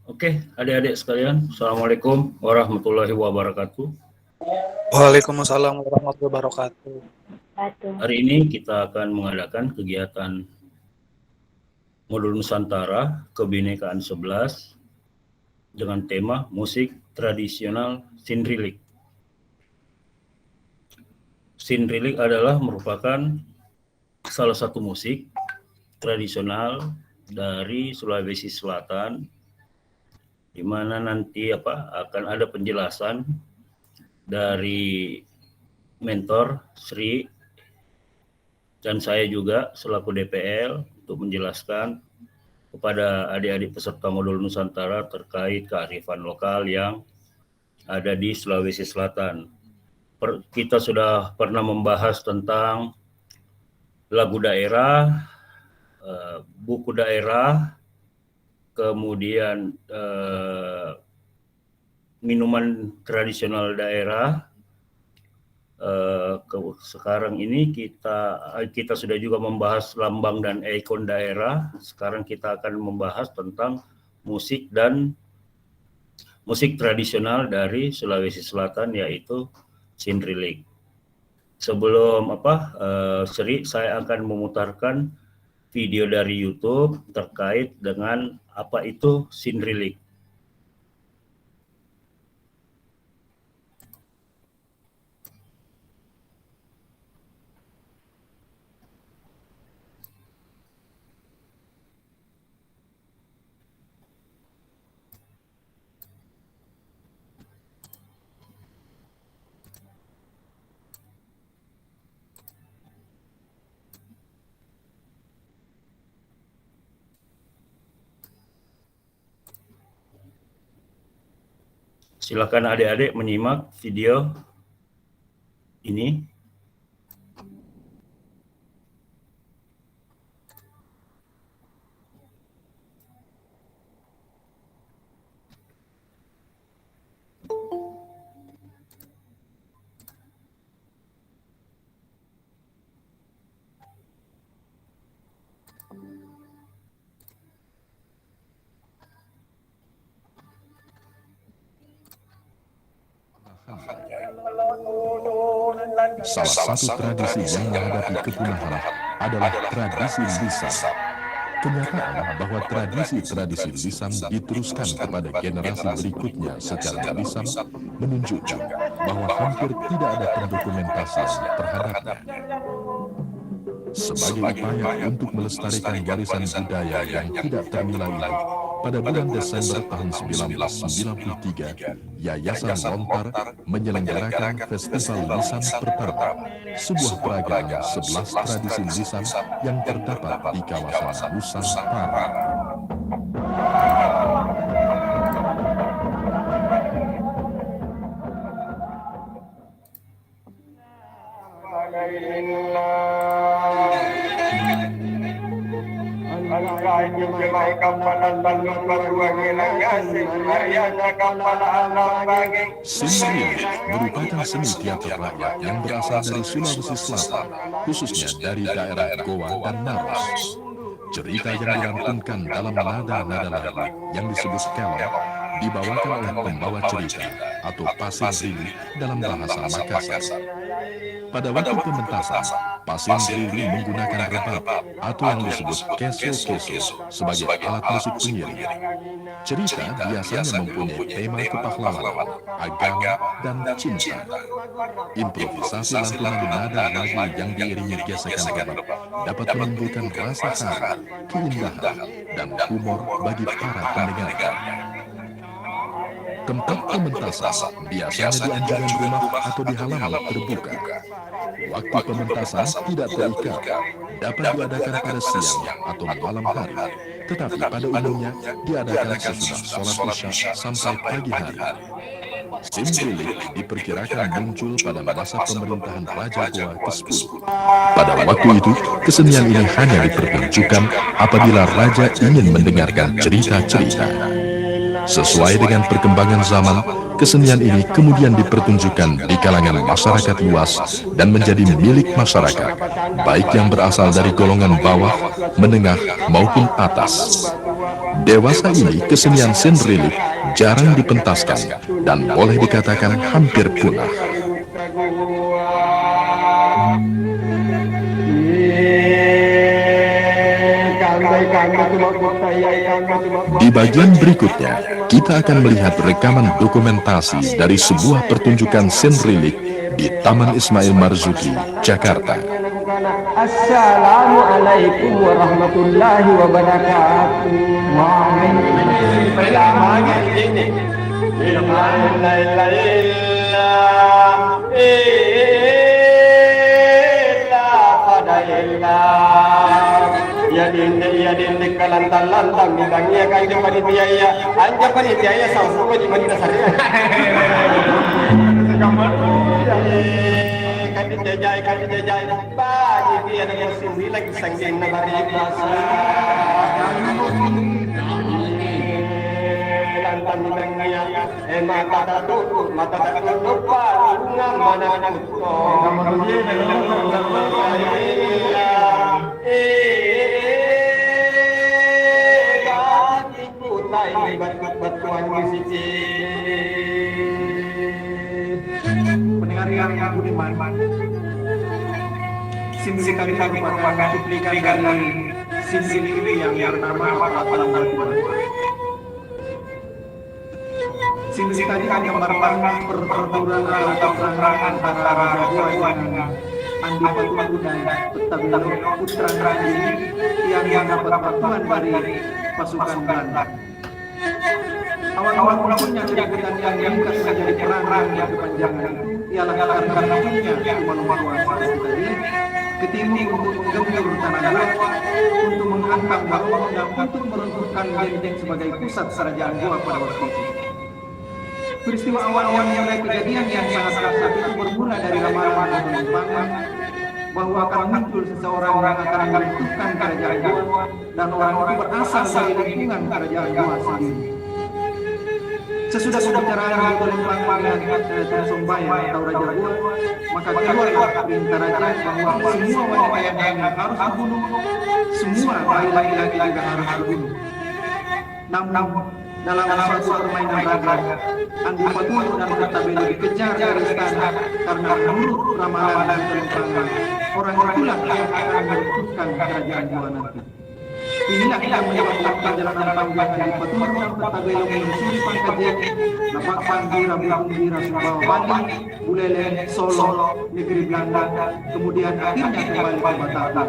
Oke, adik-adik sekalian, Assalamualaikum warahmatullahi wabarakatuh. Waalaikumsalam warahmatullahi wabarakatuh. Hari ini kita akan mengadakan kegiatan Modul Nusantara Kebinekaan 11 dengan tema musik tradisional Sindrilik. Sindrilik adalah merupakan salah satu musik tradisional dari Sulawesi Selatan, di mana nanti akan ada penjelasan dari mentor Sri dan saya juga selaku DPL untuk menjelaskan kepada adik-adik peserta modul Nusantara terkait kearifan lokal yang ada di Sulawesi Selatan. Kita sudah pernah membahas tentang lagu daerah, buku daerah, kemudian minuman tradisional daerah. Sekarang ini kita sudah juga membahas lambang dan ikon daerah. Sekarang kita akan membahas tentang musik dan musik tradisional dari Sulawesi Selatan, yaitu Sindrilik. Sebelum Sri, saya akan memutarkan video dari YouTube terkait dengan apa itu Sindrilik. Silakan adik-adik menyimak video ini. Salah satu tradisi yang menghadapi kepunahan adalah tradisi lisan. Kenyataan bahwa tradisi-tradisi lisan diteruskan kepada generasi berikutnya secara lisan menunjukkan bahwa hampir tidak ada pendokumentasian terhadapnya. Sebagai upaya untuk melestarikan warisan budaya yang tidak ternilai itu, pada bulan Desember tahun 1993, Yayasan Lontar menyelenggarakan Festival Lisan pertama, sebuah peragaan 11 tradisi lisan yang terdapat di kawasan Nusantara. Sindrilik merupakan seni teater rakyat yang berasal dari Sulawesi Selatan, khususnya dari daerah Goa dan Naros. Cerita yang dilantunkan dalam nada-nada lagu yang disebut kelon dibawakan oleh pembawa cerita atau pasien rili dalam bahasa Makassar. Pada waktu pementasan, pasien rili menggunakan rebab atau yang disebut keso-keso sebagai alat musik pengiring. Cerita biasanya mempunyai tema kepahlawanan, agama, dan cinta. Improvisasi lantunan nada lagu yang diiringi gesekan rebab dapat menimbulkan rasa haru, keindahan, dan humor bagi para pendengarnya. Tempat pementasan biasanya di anjungan rumah atau di halaman terbuka. Waktu pementasan tidak terikat, dapat diadakan pada siang atau malam hari, tetapi pada umumnya diadakan sesudah sholat isya sampai pagi hari. Sindrilik diperkirakan muncul pada masa pemerintahan Raja Goa ke-10. Pada waktu itu, kesenian ini hanya dipertunjukkan apabila Raja ingin mendengarkan cerita-cerita. Sesuai dengan perkembangan zaman, kesenian ini kemudian dipertunjukkan di kalangan masyarakat luas dan menjadi milik masyarakat, baik yang berasal dari golongan bawah, menengah, maupun atas. Dewasa ini kesenian senrilik jarang dipentaskan dan boleh dikatakan hampir punah. Di bagian berikutnya, kita akan melihat rekaman dokumentasi dari sebuah pertunjukan senrilik di Taman Ismail Marzuki, Jakarta. Assalamualaikum warahmatullahi wabarakatuh. Ya dinde kalantan-lantang bidangnya kanjeng panitia ya anja panitia ya sampu di mana saya kan dijajai bagi dia dengan sini lagi sanggeng nabari bahasa lantang bidangnya mata tak tutup palungan mana batuan musik pendengar yang budiman, sim kami merupakan duplikat dari sim ini yang bernama Lapangan Batuan. Sim tadi kami menggambarkan pertempuran atau peperangan antara Jawa dengan Andi Patuan dan Petabilo Putra Raja yang dapat bantuan dari pasukan Belanda. Awal mulanya keributan yang diangkat menjadi perang yang berkepanjangan itu ialah karena punya kemampuan seperti tadi ketimbang untuk menggempur tanah Goa, untuk menghantam bangunan dan untuk meruntuhkan benteng sebagai pusat kerajaan Goa pada waktu itu. Peristiwa awal mulai kejadian yang sangat dahsyat itu bermula dari ramalan dan penyimpangan bahwa akan muncul seseorang yang akan meruntuhkan kerajaan Goa dan orang itu berasal dari lingkungan kerajaan Goa sendiri. Sesudah pembicaraan di Lembang dengan Sombaya atau Raja Goa, maka keluarlah perintah raja bahwa semua wanita yang hamil harus dibunuh, semua bayi laki-laki juga harus dibunuh. Namun dalam suatu permainan raga, Andi Patuan dan Petabilo dikejar dari istana karena menurut ramalan dan pelempangan orang itulah yang akan meruntuhkan kerajaan Goa nanti. Inilah yang menyebabkan perjalanan panjang Andi Patuan dan Petabilo menyusuri Pangkajen, Lapakpan, Bira, Sumbawa, Bali, Buleleng, Solo, negeri Belanda, kemudian akhirnya kembali ke Batavia.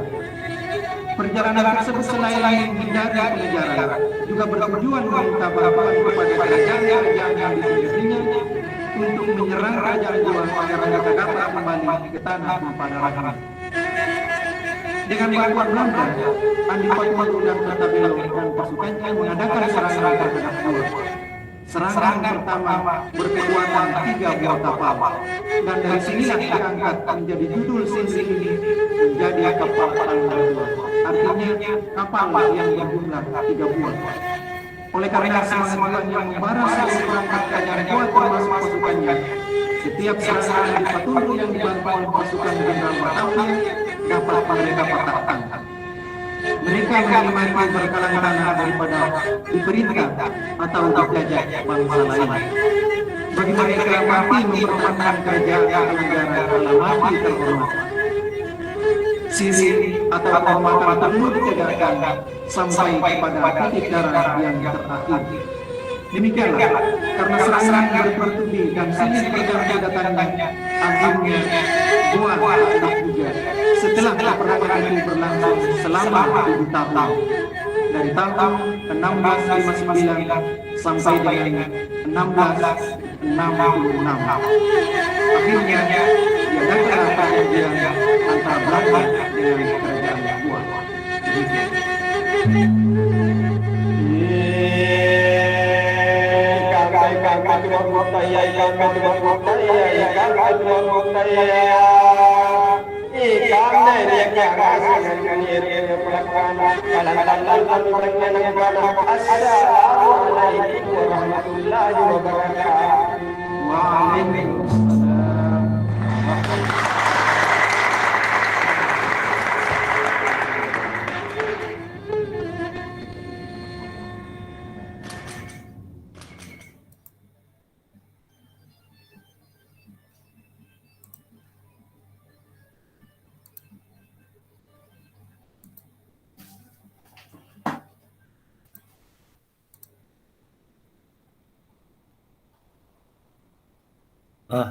Perjalanan tersebut selain menghindari pengejaran, juga bertujuan meminta bantuan kepada kerajaan-kerajaan yang disekitarnya untuk menyerang kerajaan Goa agar mereka dapat kembali ke tanah Padang. Dengan bantuan Belanda, Andi Patuan dan Petabilo dan pasukannya mengadakan serangan terhadap Goa. Serangan pertama berkekuatan 3 buah kapal, dan dari sinilah diangkat menjadi judul sini ini menjadi kapal Goa. Artinya kapal yang berjumlah 3 buah. Oleh karena semangat Tuhan yang membara seluruh perangkat kerajaan Goa termasuk pasukannya, setiap serangan di Patuan yang dibantu oleh pasukan Jenderal Batavia dapat mereka patahkan. Mereka menikmati berkalang tanah daripada diperintah atau dijajah bangsa lain. Bagi mereka mati mempertahankan kerajaan negara adalah mati terhormat. Sisi atau kehormatan perlu ditegakkan sampai kepada titik darah yang terakhir. Demikianlah, karena serangan bertubi dan silih berganti datangnya, akhirnya Goa tak juga. Setelah peperangan itu berlangsung selama 7 tahun, dari tahun 1659 sampai dengan 1666. Akhirnya diadakanlah perjanjian antara Belanda dengan kerajaan Goa. Assalamualaikum warahmatullahi wabarakatuh. Waalaikumsalam.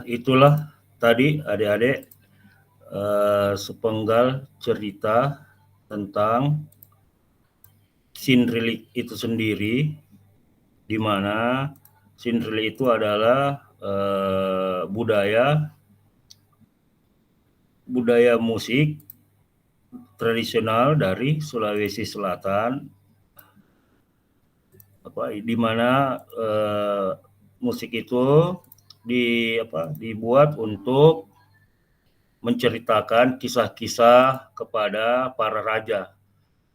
Itulah tadi adik-adik sepenggal cerita tentang Sindrilik itu sendiri, di mana Sindrilik itu adalah budaya musik tradisional dari Sulawesi Selatan, di mana musik itu dibuat untuk menceritakan kisah-kisah kepada para raja.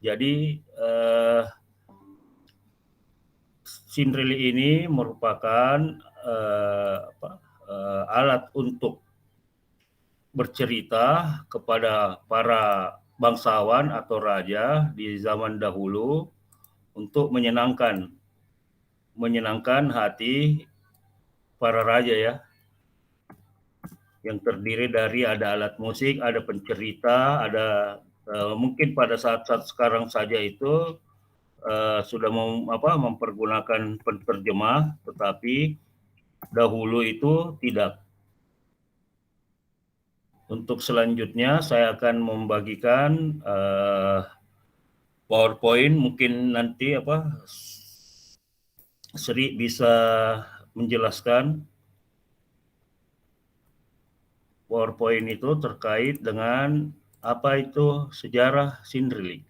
Jadi Sindrili ini merupakan alat untuk bercerita kepada para bangsawan atau raja di zaman dahulu untuk menyenangkan hati para raja ya, yang terdiri dari ada alat musik, ada pencerita, ada mungkin pada saat-saat sekarang saja itu sudah mempergunakan penterjemah, tetapi dahulu itu tidak. Untuk selanjutnya saya akan membagikan PowerPoint, mungkin nanti Sri bisa menjelaskan PowerPoint itu terkait dengan apa itu sejarah Sindrilik.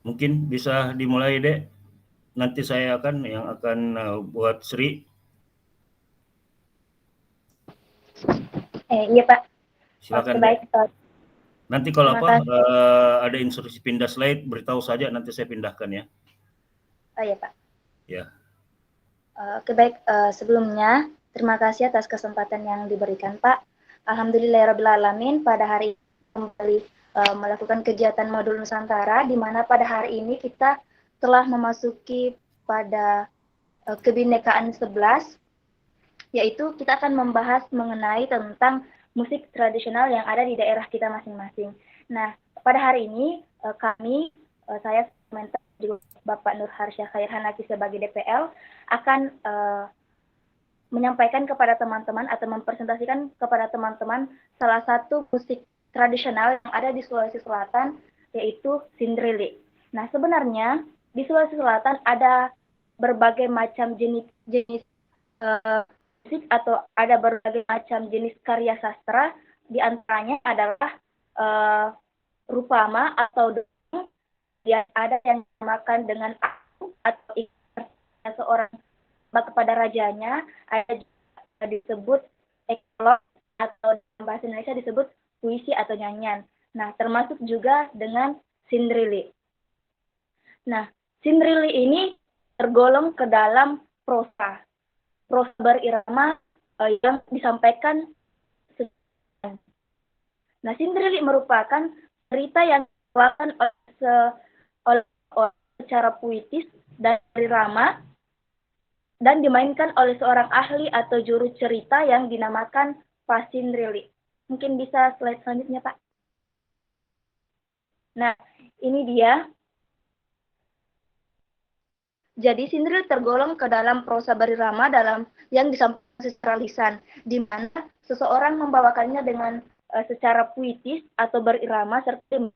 Mungkin bisa dimulai, Dek. Nanti saya akan buat Sri. Iya Pak. Silakan. Oke, baik. Nanti kalau ada instruksi pindah slide, beritahu saja, nanti saya pindahkan ya. Oh iya Pak. Ya. Oke, baik. Sebelumnya terima kasih atas kesempatan yang diberikan Pak. Alhamdulillahirrabbilalamin, pada hari ini kembali melakukan kegiatan modul Nusantara, di mana pada hari ini kita telah memasuki pada kebinekaan 11, yaitu kita akan membahas mengenai tentang musik tradisional yang ada di daerah kita masing-masing. Nah, pada hari ini saya juga Bapak Nur Harsyah Khair Hanaki sebagai DPL akan menyampaikan kepada teman-teman atau mempresentasikan kepada teman-teman salah satu musik tradisional yang ada di Sulawesi Selatan, yaitu Sindrilik. Nah, sebenarnya di Sulawesi Selatan ada berbagai macam jenis musik atau ada berbagai macam jenis karya sastra, di antaranya adalah rupama atau dongeng, yang ada yang dinamakan dengan aku atau seorang kepada rajanya, ada juga disebut ekolog atau dalam bahasa Indonesia disebut puisi atau nyanyian. Nah, termasuk juga dengan Sindrilik. Nah, Sindrilik ini tergolong ke dalam prosa berirama yang disampaikan. Nah, Sindrilik merupakan cerita yang dibawakan oleh secara puitis dan berirama dan dimainkan oleh seorang ahli atau juru cerita yang dinamakan Pak Sindrilik. Mungkin bisa slide selanjutnya, Pak. Nah, ini dia. Jadi Sindrilik tergolong ke dalam prosa berirama yang disampaikan secara lisan, di mana seseorang membawakannya dengan secara puitis atau berirama serta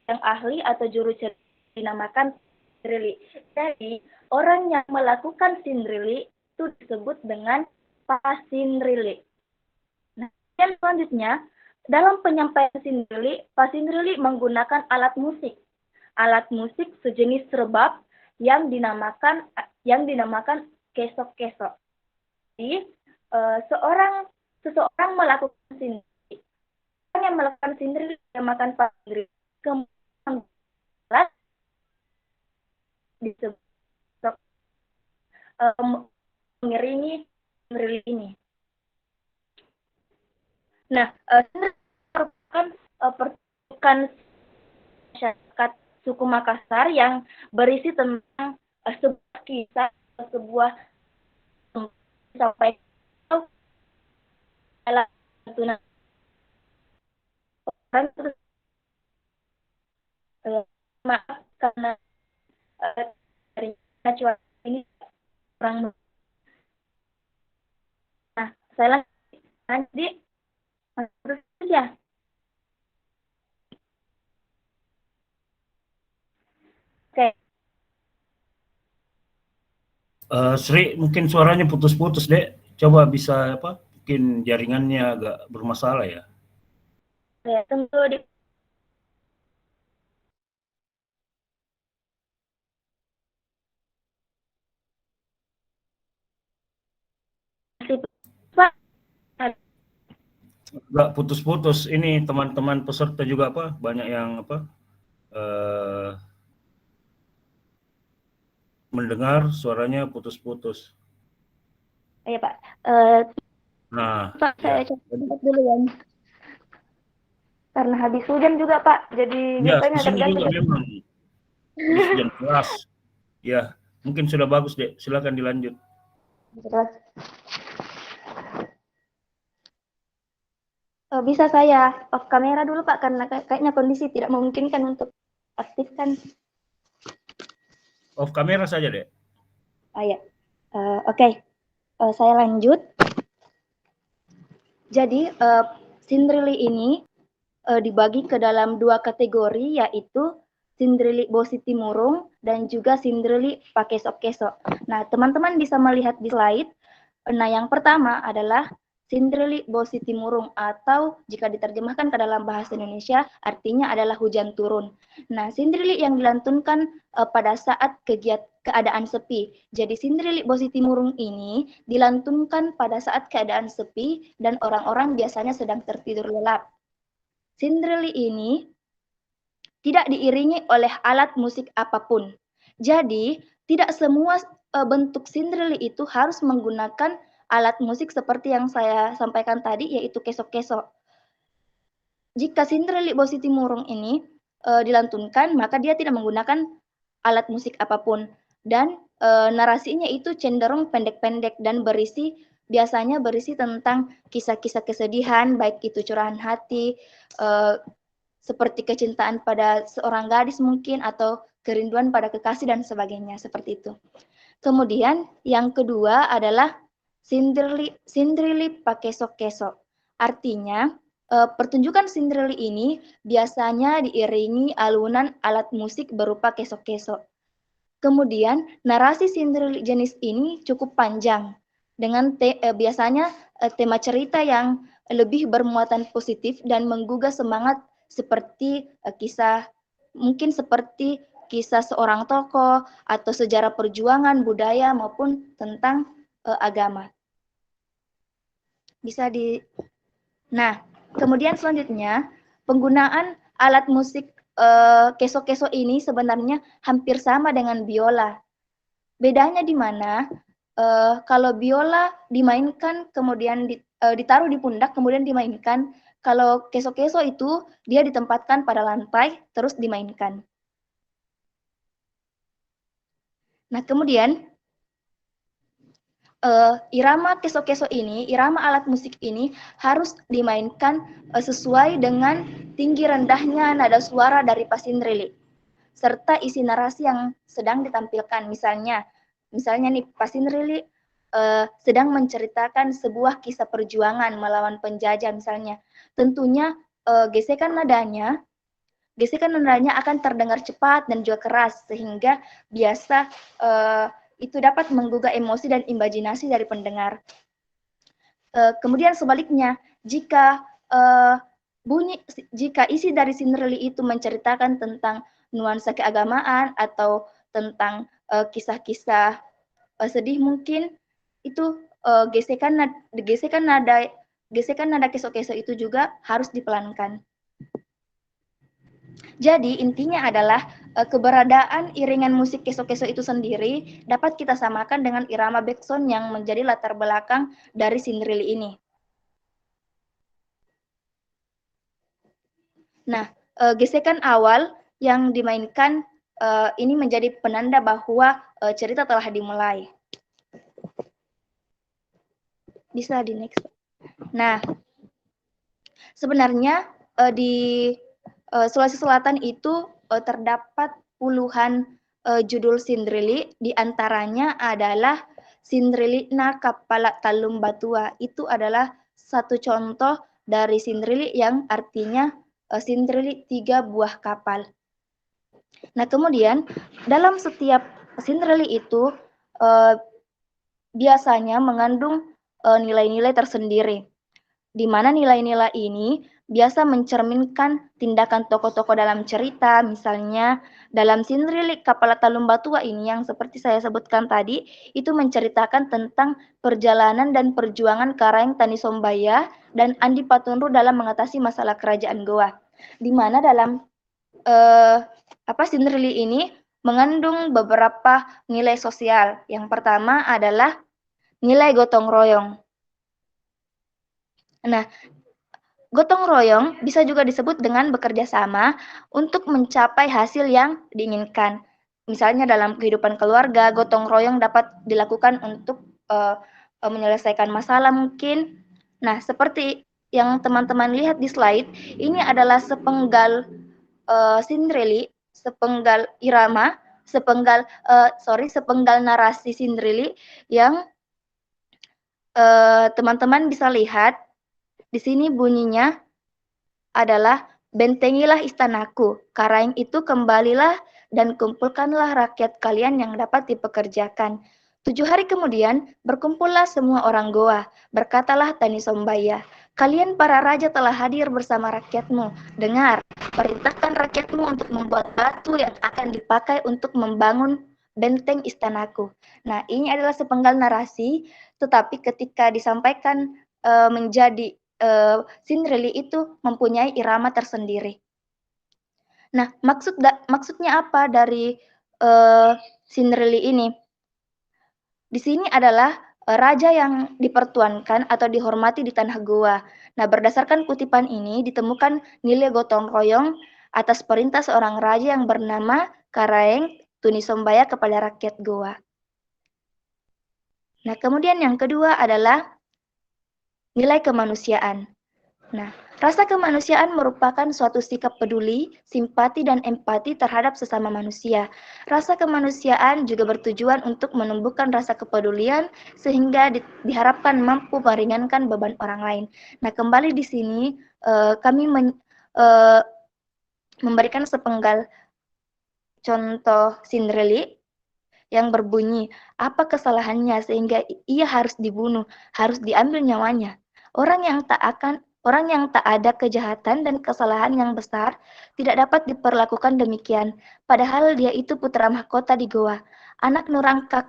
yang ahli atau juru cerita dinamakan Sindrilik. Jadi orang yang melakukan Sindrilik itu disebut dengan Pak Sindrilik. Nah, yang selanjutnya dalam penyampaian Sindrilik, Pak Sindrilik menggunakan alat musik sejenis rebab yang dinamakan kesok-kesok. Jadi seseorang melakukan Sindrilik, orang yang melakukan Sindrilik dinamakan Pak Sindrilik, kemudian disebut mengiringi Sindrilik ini. Nah, Sindrilik merupakan pertunjukan masyarakat suku Makassar yang berisi tentang sebuah kisah, sampai lantunan orang terus maaf karena dari cuaca ini kurang. Nah, saya lanjut terus saja. Oke. Sri, mungkin suaranya putus-putus, Dek. Coba bisa apa? Mungkin jaringannya agak bermasalah ya. Ya, tunggu di Pak. Agak putus-putus. Ini teman-teman peserta juga apa? Banyak yang apa? Mendengar suaranya putus-putus. Iya, Pak. Nah, Pak, ya. saya coba dulu ya. Karena habis hujan juga, Pak. Jadi Ya, biasanya di sini terganggu. juga memang. Habis hujan keras. Ya, mungkin sudah bagus, Dek. Silakan dilanjut. Bisa saya off kamera dulu, Pak, karena kayaknya kondisi tidak memungkinkan untuk aktifkan. Off kamera saja, Dek. Ya. Oke. Saya lanjut. Jadi, Sindrili ini dibagi ke dalam dua kategori, yaitu Sindrili Bositi Murung dan juga Sindrili Pakesok-kesok. Nah, teman-teman bisa melihat di slide. Nah, yang pertama adalah Sindrili Bositi Murung, atau jika diterjemahkan ke dalam bahasa Indonesia artinya adalah hujan turun. Nah, Sindrili yang dilantunkan pada saat keadaan sepi. Jadi Sindrili Bositi Murung ini dilantunkan pada saat keadaan sepi dan orang-orang biasanya sedang tertidur lelap. Sindrili ini tidak diiringi oleh alat musik apapun. Jadi, tidak semua bentuk Sindrili itu harus menggunakan alat musik seperti yang saya sampaikan tadi, yaitu kesok-kesok. Jika Sindrili Bositi Murung ini dilantunkan, maka dia tidak menggunakan alat musik apapun. Dan narasinya itu cenderung pendek-pendek dan biasanya berisi tentang kisah-kisah kesedihan, baik itu curahan hati, seperti kecintaan pada seorang gadis mungkin, atau kerinduan pada kekasih dan sebagainya, seperti itu. Kemudian yang kedua adalah Sindrili Pakesok-kesok. Artinya, pertunjukan Sindrili ini biasanya diiringi alunan alat musik berupa kesok-kesok. Kemudian, narasi Sindrili jenis ini cukup panjang, dengan biasanya tema cerita yang lebih bermuatan positif dan menggugah semangat, seperti kisah seorang tokoh atau sejarah perjuangan, budaya, maupun tentang agama. Nah, kemudian selanjutnya, penggunaan alat musik kesok-kesok ini sebenarnya hampir sama dengan biola. Bedanya di mana? Kalau biola dimainkan kemudian ditaruh di pundak kemudian dimainkan. Kalau kesok-kesok itu dia ditempatkan pada lantai terus dimainkan. Nah, kemudian irama kesok-kesok ini, irama alat musik ini harus dimainkan sesuai dengan tinggi rendahnya nada suara dari pasindrili, serta isi narasi yang sedang ditampilkan. Misalnya nih pasindrili sedang menceritakan sebuah kisah perjuangan melawan penjajah misalnya. Tentunya gesekan nadanya akan terdengar cepat dan juga keras, sehingga biasa itu dapat menggugah emosi dan imajinasi dari pendengar. Kemudian sebaliknya, jika isi dari Sindrili itu menceritakan tentang nuansa keagamaan atau tentang kisah-kisah sedih mungkin, itu gesekan nada kesok-kesok itu juga harus dipelankan. Jadi intinya adalah keberadaan iringan musik kesok-kesok itu sendiri dapat kita samakan dengan irama backsound yang menjadi latar belakang dari Sindrili ini. Nah, gesekan awal yang dimainkan ini menjadi penanda bahwa cerita telah dimulai. Bisa di next. Nah, sebenarnya di Sulawesi Selatan itu terdapat puluhan judul Sindrili, di antaranya adalah Sindrilina Kapala Talum Batua. Itu adalah satu contoh dari Sindrili yang artinya Sindrili 3 buah kapal. Nah, kemudian dalam setiap Sindrili itu biasanya mengandung nilai-nilai tersendiri, di mana nilai-nilai ini biasa mencerminkan tindakan tokoh-tokoh dalam cerita. Misalnya dalam Sindrili Kapala Talum Batua ini yang seperti saya sebutkan tadi, itu menceritakan tentang perjalanan dan perjuangan Karaeng Tani Sombaya dan Andi Patunru dalam mengatasi masalah kerajaan Goa. Di mana dalam Sindrili ini mengandung beberapa nilai sosial. Yang pertama adalah nilai gotong royong. Nah, gotong royong bisa juga disebut dengan bekerja sama untuk mencapai hasil yang diinginkan. Misalnya dalam kehidupan keluarga, gotong royong dapat dilakukan untuk menyelesaikan masalah mungkin. Nah, seperti yang teman-teman lihat di slide, ini adalah sepenggal Sindrili, sepenggal irama, sepenggal narasi Sindrili yang teman-teman bisa lihat. Di sini bunyinya adalah bentengilah istanaku, Karaeng itu kembalilah dan kumpulkanlah rakyat kalian yang dapat dipekerjakan. 7 hari kemudian berkumpullah semua orang Goa, berkatalah Tani Sombaya, kalian para raja telah hadir bersama rakyatmu. Dengar, perintahkan rakyatmu untuk membuat batu yang akan dipakai untuk membangun benteng istanaku. Nah, ini adalah sepenggal narasi, tetapi ketika disampaikan menjadi Sindrili itu mempunyai irama tersendiri. Nah, maksudnya apa dari Sindrili ini? Di sini adalah raja yang dipertuankan atau dihormati di tanah Goa. Nah, berdasarkan kutipan ini ditemukan nilai gotong royong atas perintah seorang raja yang bernama Karaeng Tuni Sombaya kepada rakyat Goa. Nah, kemudian yang kedua adalah nilai kemanusiaan. Nah, rasa kemanusiaan merupakan suatu sikap peduli, simpati, dan empati terhadap sesama manusia. Rasa kemanusiaan juga bertujuan untuk menumbuhkan rasa kepedulian sehingga diharapkan mampu meringankan beban orang lain. Nah, kembali di sini kami memberikan sepenggal contoh Sindrili yang berbunyi, apa kesalahannya sehingga ia harus dibunuh, harus diambil nyawanya. Orang yang tak ada kejahatan dan kesalahan yang besar tidak dapat diperlakukan demikian. Padahal dia itu putra mahkota di Goa. Anak nurangkak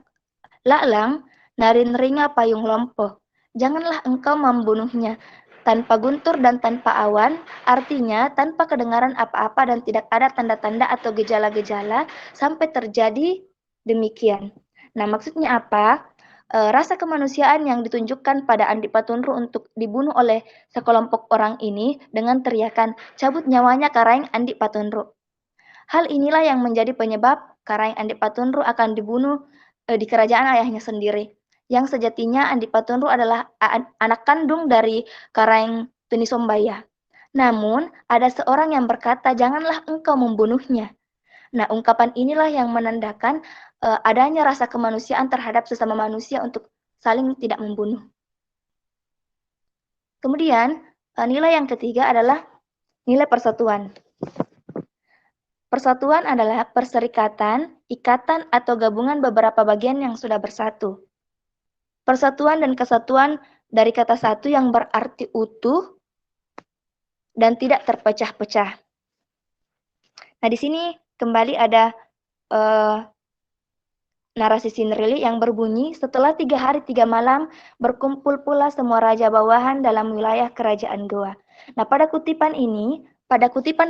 lalang, narin ringa payung lompoh. Janganlah engkau membunuhnya. Tanpa guntur dan tanpa awan, artinya tanpa kedengaran apa-apa dan tidak ada tanda-tanda atau gejala-gejala sampai terjadi demikian. Nah, maksudnya apa? Rasa kemanusiaan yang ditunjukkan pada Andi Patunru untuk dibunuh oleh sekelompok orang ini dengan teriakan, cabut nyawanya Karaeng Andi Patunru. Hal inilah yang menjadi penyebab Karaeng Andi Patunru akan dibunuh di kerajaan ayahnya sendiri. Yang sejatinya Andi Patunru adalah anak kandung dari Karaeng Tuni Sombaya. Namun, ada seorang yang berkata, janganlah engkau membunuhnya. Nah, ungkapan inilah yang menandakan adanya rasa kemanusiaan terhadap sesama manusia untuk saling tidak membunuh. Kemudian, nilai yang ketiga adalah nilai persatuan. Persatuan adalah perserikatan, ikatan, atau gabungan beberapa bagian yang sudah bersatu. Persatuan dan kesatuan dari kata satu yang berarti utuh dan tidak terpecah-pecah. Nah, di sini kembali ada narasi Sindrili yang berbunyi, setelah 3 hari 3 malam berkumpul pula semua raja bawahan dalam wilayah kerajaan Goa. Nah, pada kutipan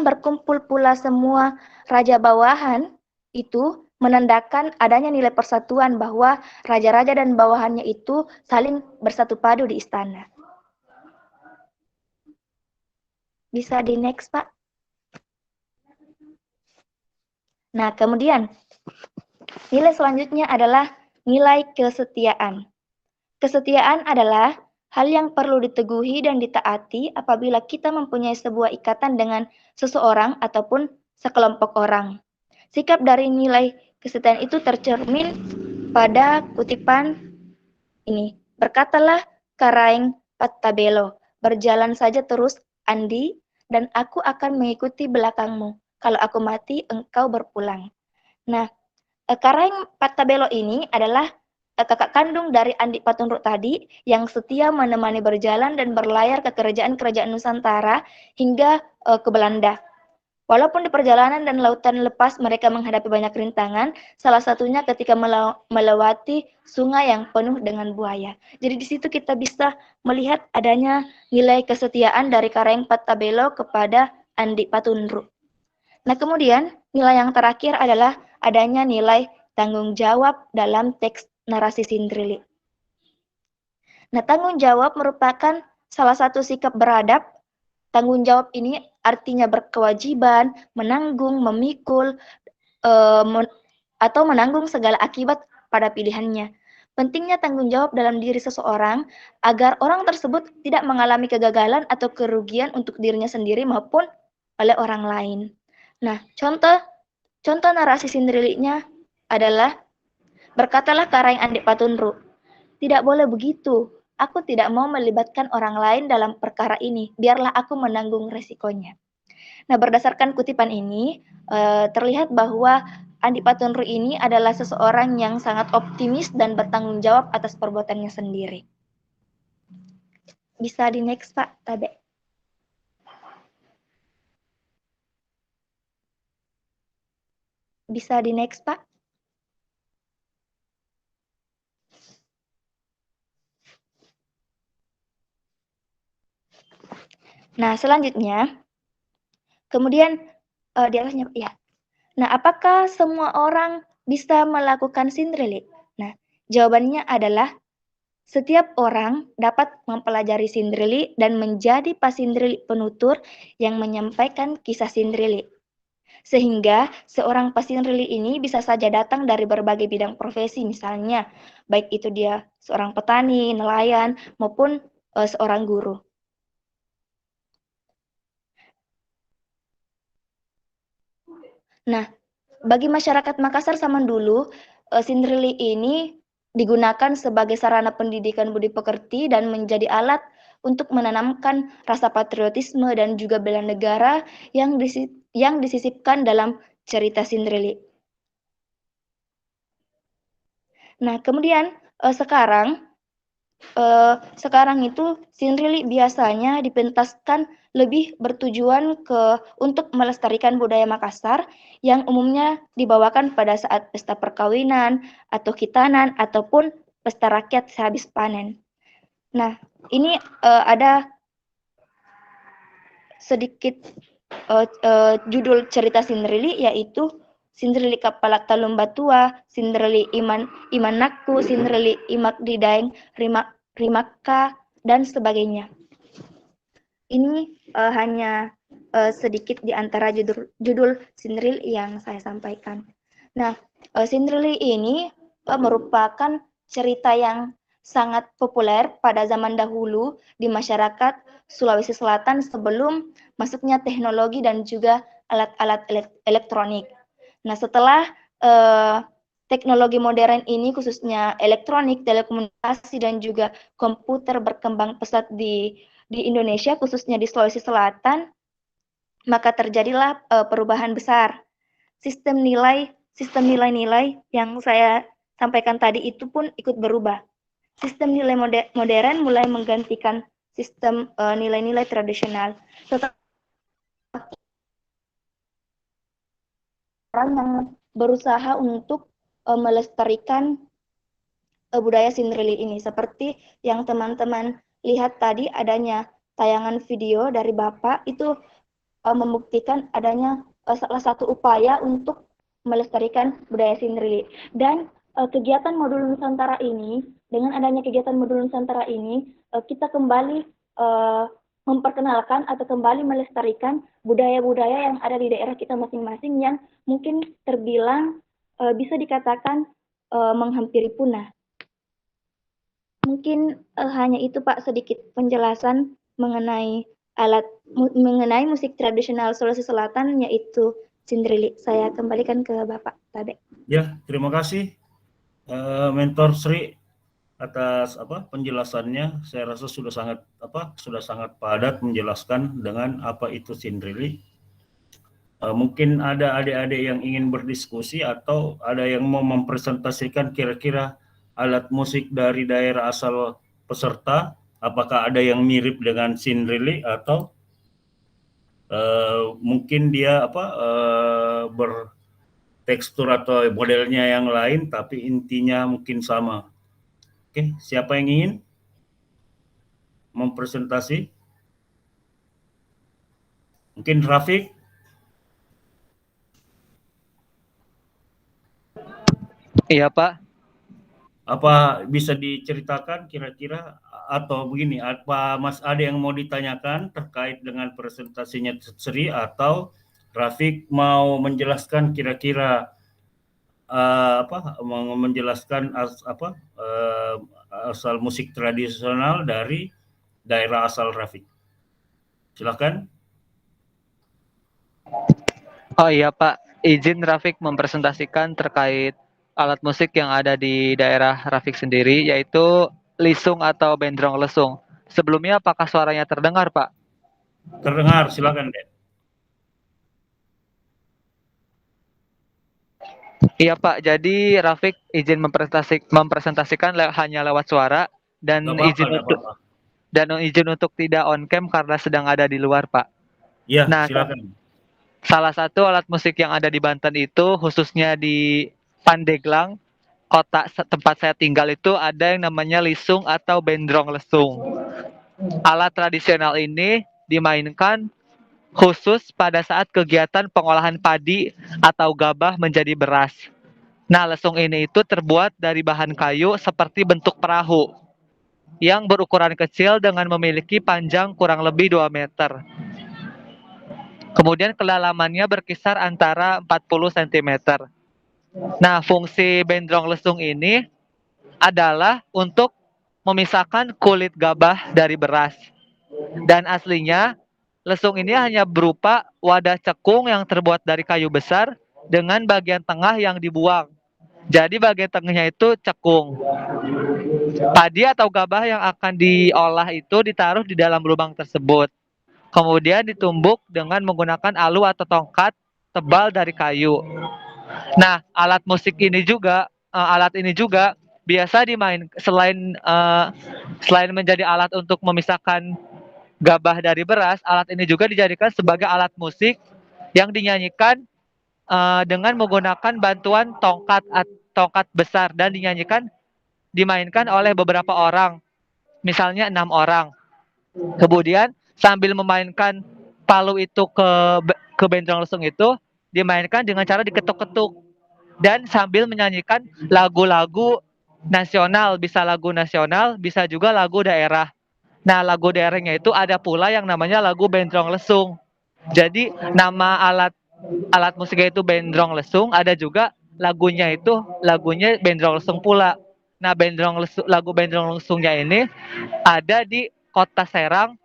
berkumpul pula semua raja bawahan itu menandakan adanya nilai persatuan bahwa raja-raja dan bawahannya itu saling bersatu padu di istana. Bisa di next, Pak. Nah, kemudian nilai selanjutnya adalah nilai kesetiaan. Kesetiaan adalah hal yang perlu diteguhi dan ditaati apabila kita mempunyai sebuah ikatan dengan seseorang ataupun sekelompok orang. Sikap dari nilai kesetiaan itu tercermin pada kutipan ini. Berkatalah Karaeng Pattabelo, berjalan saja terus, Andi, dan aku akan mengikuti belakangmu. Kalau aku mati, engkau berpulang. Nah, Karaeng Pattabelo ini adalah kakak kandung dari Andi Patunruk tadi yang setia menemani berjalan dan berlayar ke kerajaan-kerajaan Nusantara hingga ke Belanda. Walaupun di perjalanan dan lautan lepas mereka menghadapi banyak rintangan, salah satunya ketika melewati sungai yang penuh dengan buaya. Jadi di situ kita bisa melihat adanya nilai kesetiaan dari Karaeng Pattabelo kepada Andi Patunruk. Nah, kemudian nilai yang terakhir adalah adanya nilai tanggung jawab dalam teks narasi Sindrili. Nah, tanggung jawab merupakan salah satu sikap beradab. Tanggung jawab ini artinya berkewajiban, menanggung, memikul, atau menanggung segala akibat pada pilihannya. Pentingnya tanggung jawab dalam diri seseorang agar orang tersebut tidak mengalami kegagalan atau kerugian untuk dirinya sendiri maupun oleh orang lain. Nah, contoh narasi Sindrilinya adalah, berkatalah Karaeng Andi Patunruk, tidak boleh begitu. Aku tidak mau melibatkan orang lain dalam perkara ini. Biarlah aku menanggung resikonya. Nah, berdasarkan kutipan ini, terlihat bahwa Andi Patunruk ini adalah seseorang yang sangat optimis dan bertanggung jawab atas perbuatannya sendiri. Bisa di next, Pak, Tabe. Bisa di next, Pak. Nah, selanjutnya, kemudian di atasnya, ya. Nah, apakah semua orang bisa melakukan Sindrili? Nah, jawabannya adalah setiap orang dapat mempelajari Sindrili dan menjadi pasindrili penutur yang menyampaikan kisah Sindrili. Sehingga seorang pasindrili ini bisa saja datang dari berbagai bidang profesi, misalnya baik itu dia seorang petani, nelayan, maupun seorang guru. Nah, bagi masyarakat Makassar zaman dulu, Sindrili ini digunakan sebagai sarana pendidikan budi pekerti dan menjadi alat untuk menanamkan rasa patriotisme dan juga bela negara yang disisipkan dalam cerita Sindrili. Nah, kemudian sekarang itu Sindrili biasanya dipentaskan lebih bertujuan untuk melestarikan budaya Makassar yang umumnya dibawakan pada saat pesta perkawinan atau khitanan ataupun pesta rakyat sehabis panen. Nah, ini ada sedikit judul cerita Sindrili, yaitu Sindrili Kapalak Talum Batua, Sindrili Iman Nakku, Sindrili Imak Didaeng, Rimakka, dan sebagainya. Ini hanya sedikit di antara judul Sindrili yang saya sampaikan. Nah, Sindrili ini merupakan cerita yang sangat populer pada zaman dahulu di masyarakat Sulawesi Selatan sebelum masuknya teknologi dan juga alat-alat elektronik. Nah, setelah teknologi modern ini khususnya elektronik, telekomunikasi, dan juga komputer berkembang pesat di Indonesia, khususnya di Sulawesi Selatan, maka terjadilah perubahan besar. Sistem nilai-nilai yang saya sampaikan tadi itu pun ikut berubah. Sistem nilai modern mulai menggantikan sistem nilai-nilai tradisional. Setelah orang yang berusaha untuk melestarikan budaya Sindrili ini, seperti yang teman-teman lihat tadi, adanya tayangan video dari Bapak itu membuktikan adanya salah satu upaya untuk melestarikan budaya Sindrili. Dan kegiatan modul Nusantara ini, dengan adanya kegiatan modul Nusantara ini, kita kembali memperkenalkan atau kembali melestarikan budaya-budaya yang ada di daerah kita masing-masing yang mungkin terbilang bisa dikatakan menghampiri punah. Mungkin hanya itu Pak, sedikit penjelasan mengenai mengenai musik tradisional Sulawesi Selatan, yaitu Sindrili. Saya kembalikan ke Bapak Tabe. Ya, terima kasih Mentor Sri atas penjelasannya. Saya rasa sudah sangat padat menjelaskan dengan apa itu Sindrili. Mungkin ada adik-adik yang ingin berdiskusi atau ada yang mau mempresentasikan kira-kira alat musik dari daerah asal peserta, apakah ada yang mirip dengan Sindrili atau mungkin dia bertekstur atau modelnya yang lain tapi intinya mungkin sama. Oke, siapa yang ingin mempresentasi? Mungkin Rafiq? Iya Pak. Apa bisa diceritakan kira-kira atau begini, apa Mas ada yang mau ditanyakan terkait dengan presentasinya Sri atau Rafiq mau menjelaskan kira-kira menjelaskan asal musik tradisional dari daerah asal Rafiq. Silakan. Oh iya Pak, izin Rafiq mempresentasikan terkait alat musik yang ada di daerah Rafiq sendiri, yaitu lisung atau bendrong lesung. Sebelumnya apakah suaranya terdengar Pak? Terdengar, silakan Dek. Iya Pak, jadi Rafiq izin mempresentasikan hanya lewat suara dan izin untuk tidak on cam karena sedang ada di luar Pak. Iya, Nah, silakan. salah satu alat musik yang ada di Banten itu, khususnya di Pandeglang, kota tempat saya tinggal itu, ada yang namanya lisung atau bendrong lesung. Alat tradisional ini dimainkan khusus pada saat kegiatan pengolahan padi atau gabah menjadi beras. Nah, lesung ini itu terbuat dari bahan kayu seperti bentuk perahu yang berukuran kecil dengan memiliki panjang kurang lebih 2 meter. Kemudian kedalamannya berkisar antara 40 cm. Nah, fungsi bendrong lesung ini adalah untuk memisahkan kulit gabah dari beras. Dan aslinya, lesung ini hanya berupa wadah cekung yang terbuat dari kayu besar dengan bagian tengah yang dibuang. Jadi bagian tengahnya itu cekung. Padi atau gabah yang akan diolah itu ditaruh di dalam lubang tersebut. Kemudian ditumbuk dengan menggunakan alu atau tongkat tebal dari kayu. Nah, alat ini juga biasa selain menjadi alat untuk memisahkan gabah dari beras, alat ini juga dijadikan sebagai alat musik yang dinyanyikan dengan menggunakan bantuan tongkat besar dan dimainkan oleh beberapa orang, misalnya 6 orang. Kemudian sambil memainkan palu itu ke bendrong lesung itu dimainkan dengan cara diketuk-ketuk dan sambil menyanyikan lagu-lagu nasional, bisa juga lagu daerah. Nah, lagu daerahnya itu ada pula yang namanya lagu bendrong lesung. Jadi nama alat musiknya itu bendrong lesung, ada juga lagunya bendrong lesung pula. Nah, lagu bendrong lesungnya ini ada di Kota Serang,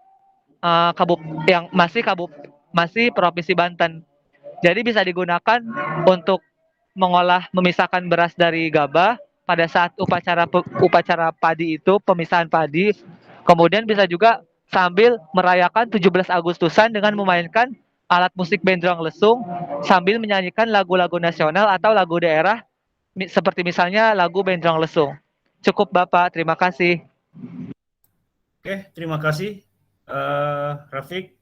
yang masih Provinsi Banten. Jadi bisa digunakan untuk memisahkan beras dari gabah pada saat upacara padi itu, pemisahan padi. Kemudian bisa juga sambil merayakan 17 Agustusan dengan memainkan alat musik bendrong lesung sambil menyanyikan lagu-lagu nasional atau lagu daerah seperti misalnya lagu bendrong lesung. Cukup Bapak, terima kasih. Oke, terima kasih Rafiq.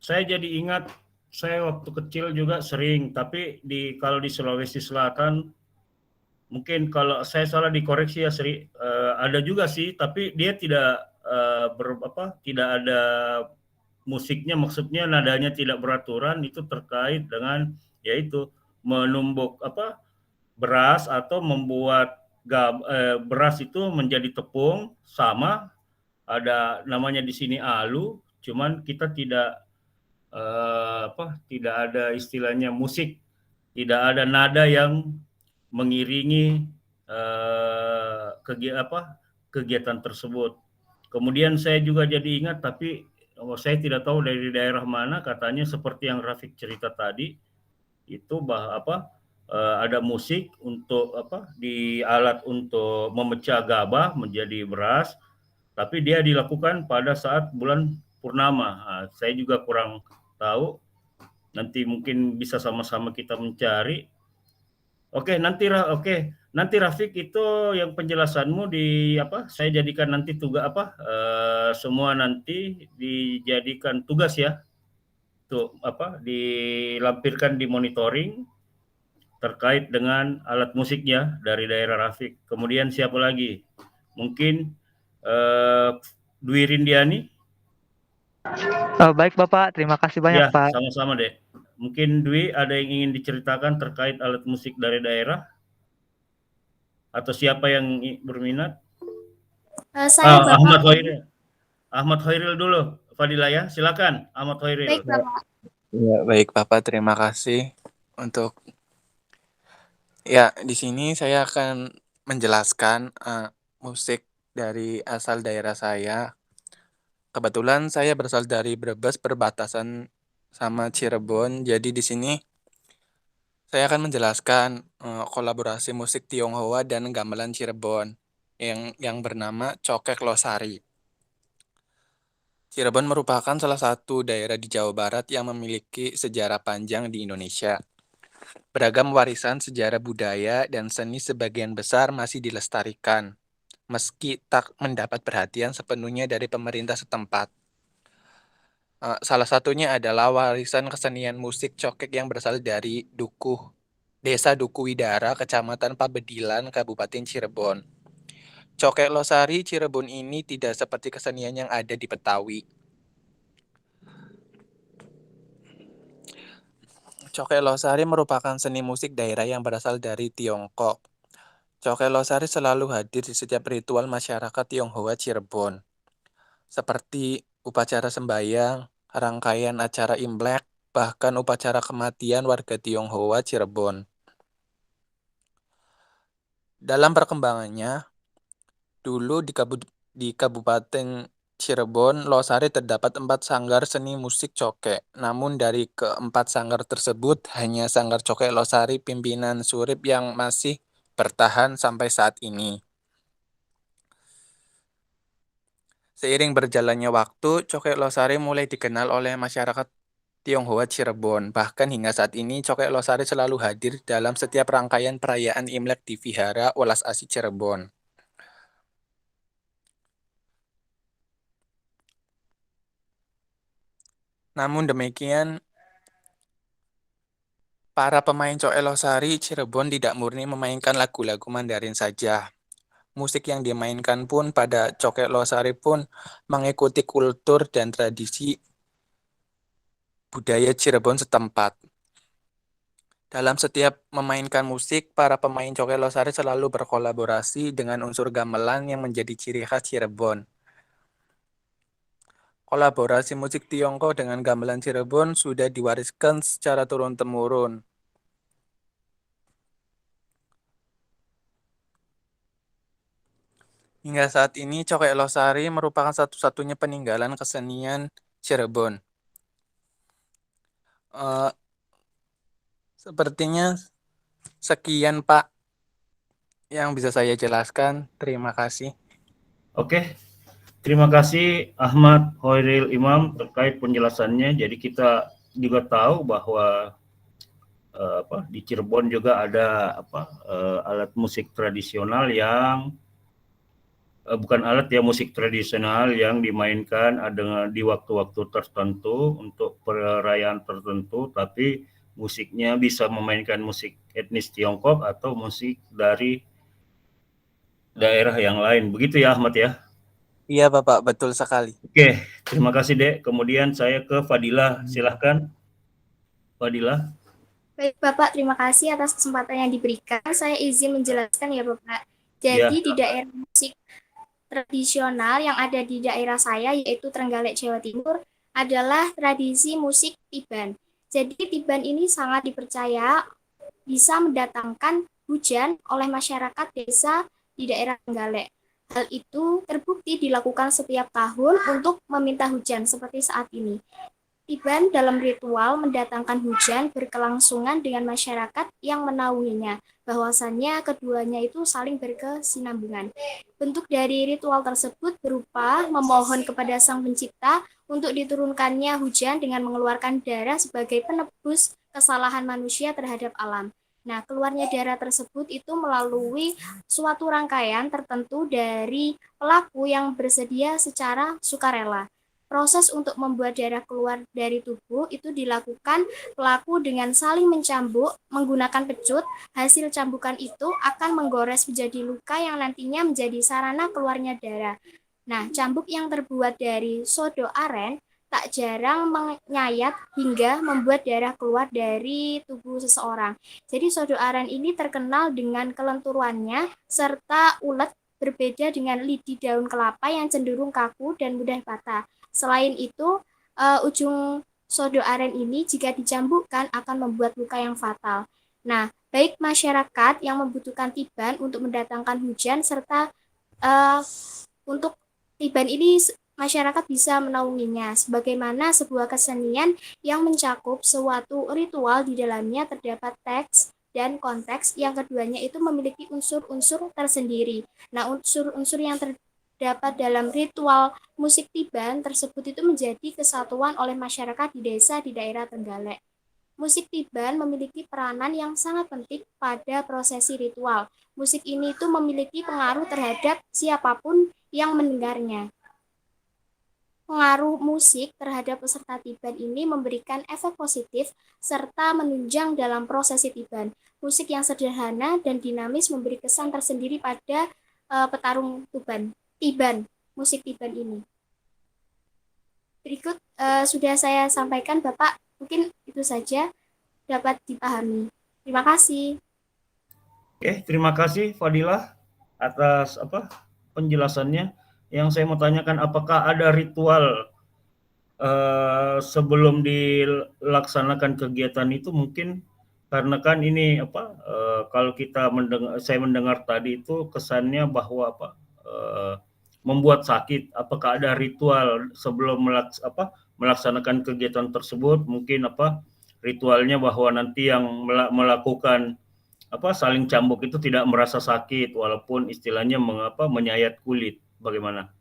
Saya jadi ingat, saya waktu kecil juga sering, tapi kalau di Sulawesi Selatan, mungkin kalau saya salah dikoreksi ya Sri, ada juga sih, tapi dia tidak tidak ada musiknya, maksudnya nadanya tidak beraturan, itu terkait dengan yaitu menumbuk beras atau membuat beras itu menjadi tepung, sama ada namanya di sini alu, cuman kita tidak ada istilahnya musik, tidak ada nada yang mengiringi kegiatan tersebut. Kemudian saya juga jadi ingat, tapi saya tidak tahu dari daerah mana, katanya seperti yang Rafiq cerita tadi, itu ada musik untuk di alat untuk memecah gabah menjadi beras, tapi dia dilakukan pada saat bulan purnama. Nah, saya juga kurang tahu, nanti mungkin bisa sama-sama kita mencari. Oke, nanti Rafiq itu yang penjelasanmu saya jadikan nanti tugas semua nanti dijadikan tugas ya. Tuh dilampirkan di monitoring terkait dengan alat musiknya dari daerah Rafiq. Kemudian siapa lagi? Mungkin Dwi Rindiani? Baik Bapak, terima kasih banyak Ya, Pak. sama-sama deh. Mungkin Dwi ada yang ingin diceritakan terkait alat musik dari daerah? Atau siapa yang berminat? Saya Bapak. Ahmad Hoiril dulu, Fadila ya. Silakan Ahmad Hoiril. Baik Bapak. Ya, baik Bapak, terima kasih untuk ya di sini saya akan menjelaskan musik dari asal daerah saya. Kebetulan saya berasal dari Brebes, perbatasan sama Cirebon. Jadi di sini saya akan menjelaskan kolaborasi musik Tionghoa dan gamelan Cirebon yang bernama Cokek Losari. Cirebon merupakan salah satu daerah di Jawa Barat yang memiliki sejarah panjang di Indonesia. Beragam warisan sejarah budaya dan seni sebagian besar masih dilestarikan, meski tak mendapat perhatian sepenuhnya dari pemerintah setempat. Salah satunya adalah warisan kesenian musik cokek yang berasal dari Desa Duku Widara, Kecamatan Pabedilan, Kabupaten Cirebon. Cokek Losari Cirebon ini tidak seperti kesenian yang ada di Betawi. Cokek Losari merupakan seni musik daerah yang berasal dari Tiongkok. Cokek Losari selalu hadir di setiap ritual masyarakat Tionghoa Cirebon, seperti upacara sembahyang, rangkaian acara Imlek, bahkan upacara kematian warga Tionghoa Cirebon. Dalam perkembangannya, dulu di Kabupaten Cirebon, Losari terdapat 4 sanggar seni musik cokek. Namun dari keempat sanggar tersebut, hanya sanggar Cokek Losari pimpinan Surip yang masih bertahan sampai saat ini. Seiring berjalannya waktu, Cokek Losari mulai dikenal oleh masyarakat Tionghoa Cirebon. Bahkan hingga saat ini, Cokek Losari selalu hadir dalam setiap rangkaian perayaan Imlek di Vihara Welas Asih Cirebon. Namun demikian, para pemain Cokek Losari Cirebon tidak murni memainkan lagu-lagu Mandarin saja. Musik yang dimainkan pun pada Cokek Losari pun mengikuti kultur dan tradisi budaya Cirebon setempat. Dalam setiap memainkan musik, para pemain Cokek Losari selalu berkolaborasi dengan unsur gamelan yang menjadi ciri khas Cirebon. Kolaborasi musik Tiongkok dengan gamelan Cirebon sudah diwariskan secara turun-temurun. Hingga saat ini, Cokek Losari merupakan satu-satunya peninggalan kesenian Cirebon. Sepertinya sekian Pak yang bisa saya jelaskan. Terima kasih. Oke, terima kasih Ahmad Hoiril Imam terkait penjelasannya. Jadi kita juga tahu bahwa di Cirebon juga ada alat musik tradisional yang bukan alat ya, musik tradisional yang dimainkan di waktu-waktu tertentu untuk perayaan tertentu, tapi musiknya bisa memainkan musik etnis Tiongkok atau musik dari daerah yang lain. Begitu ya Ahmad ya? Iya Bapak, betul sekali. Oke, terima kasih Dek. Kemudian saya ke Fadila, silahkan Fadila. Baik Bapak, terima kasih atas kesempatan yang diberikan. Saya izin menjelaskan ya Bapak. Jadi di daerah musik tradisional yang ada di daerah saya, yaitu Trenggalek, Jawa Timur, adalah tradisi musik tiban. Jadi tiban ini sangat dipercaya bisa mendatangkan hujan oleh masyarakat desa di daerah Trenggalek. Hal itu terbukti dilakukan setiap tahun untuk meminta hujan seperti saat ini. Tiban dalam ritual mendatangkan hujan berkelangsungan dengan masyarakat yang menaunginya, bahwasannya keduanya itu saling berkesinambungan. Bentuk dari ritual tersebut berupa memohon kepada Sang Pencipta untuk diturunkannya hujan dengan mengeluarkan darah sebagai penebus kesalahan manusia terhadap alam. Nah, keluarnya darah tersebut itu melalui suatu rangkaian tertentu dari pelaku yang bersedia secara sukarela. Proses untuk membuat darah keluar dari tubuh itu dilakukan pelaku dengan saling mencambuk menggunakan pecut. Hasil cambukan itu akan menggores menjadi luka yang nantinya menjadi sarana keluarnya darah. Nah, cambuk yang terbuat dari sodo aren tak jarang menyayat hingga membuat darah keluar dari tubuh seseorang. Jadi sodo aren ini terkenal dengan kelenturannya serta ulet, berbeda dengan lidi daun kelapa yang cenderung kaku dan mudah patah. Selain itu, ujung sodo aren ini jika dicambukkan akan membuat luka yang fatal. Nah, baik masyarakat yang membutuhkan tiban untuk mendatangkan hujan serta untuk tiban ini masyarakat bisa menaunginya sebagaimana sebuah kesenian yang mencakup suatu ritual di dalamnya terdapat teks dan konteks yang keduanya itu memiliki unsur-unsur tersendiri. Nah, unsur-unsur yang terdapat dalam ritual musik tiban tersebut itu menjadi kesatuan oleh masyarakat di desa di daerah Trenggalek. Musik tiban memiliki peranan yang sangat penting pada prosesi ritual. Musik ini itu memiliki pengaruh terhadap siapapun yang mendengarnya. Pengaruh musik terhadap peserta tiban ini memberikan efek positif serta menunjang dalam prosesi tiban. Musik yang sederhana dan dinamis memberi kesan tersendiri pada petarung tiban, musik tiban ini. Berikut sudah saya sampaikan, Bapak. Mungkin itu saja dapat dipahami. Terima kasih. Oke, terima kasih Fadilah atas penjelasannya. Yang saya mau tanyakan, apakah ada ritual sebelum dilaksanakan kegiatan itu? Mungkin karena kan ini kalau saya mendengar tadi itu kesannya bahwa membuat sakit. Apakah ada ritual sebelum melaksanakan kegiatan tersebut? Mungkin ritualnya bahwa nanti yang melakukan saling cambuk itu tidak merasa sakit walaupun istilahnya menyayat kulit. Bagaimana?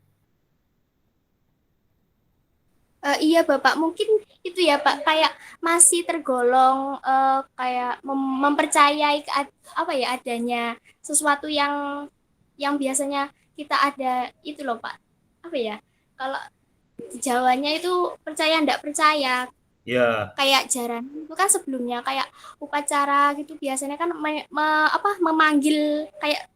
Iya Bapak, mungkin itu ya Pak, kayak masih tergolong kayak mempercayai adanya sesuatu yang biasanya kita ada itu loh Pak. Apa ya? Kalau di Jawanya itu percaya ndak percaya. Ya. Kayak jaran itu kan sebelumnya kayak upacara gitu biasanya kan memanggil kayak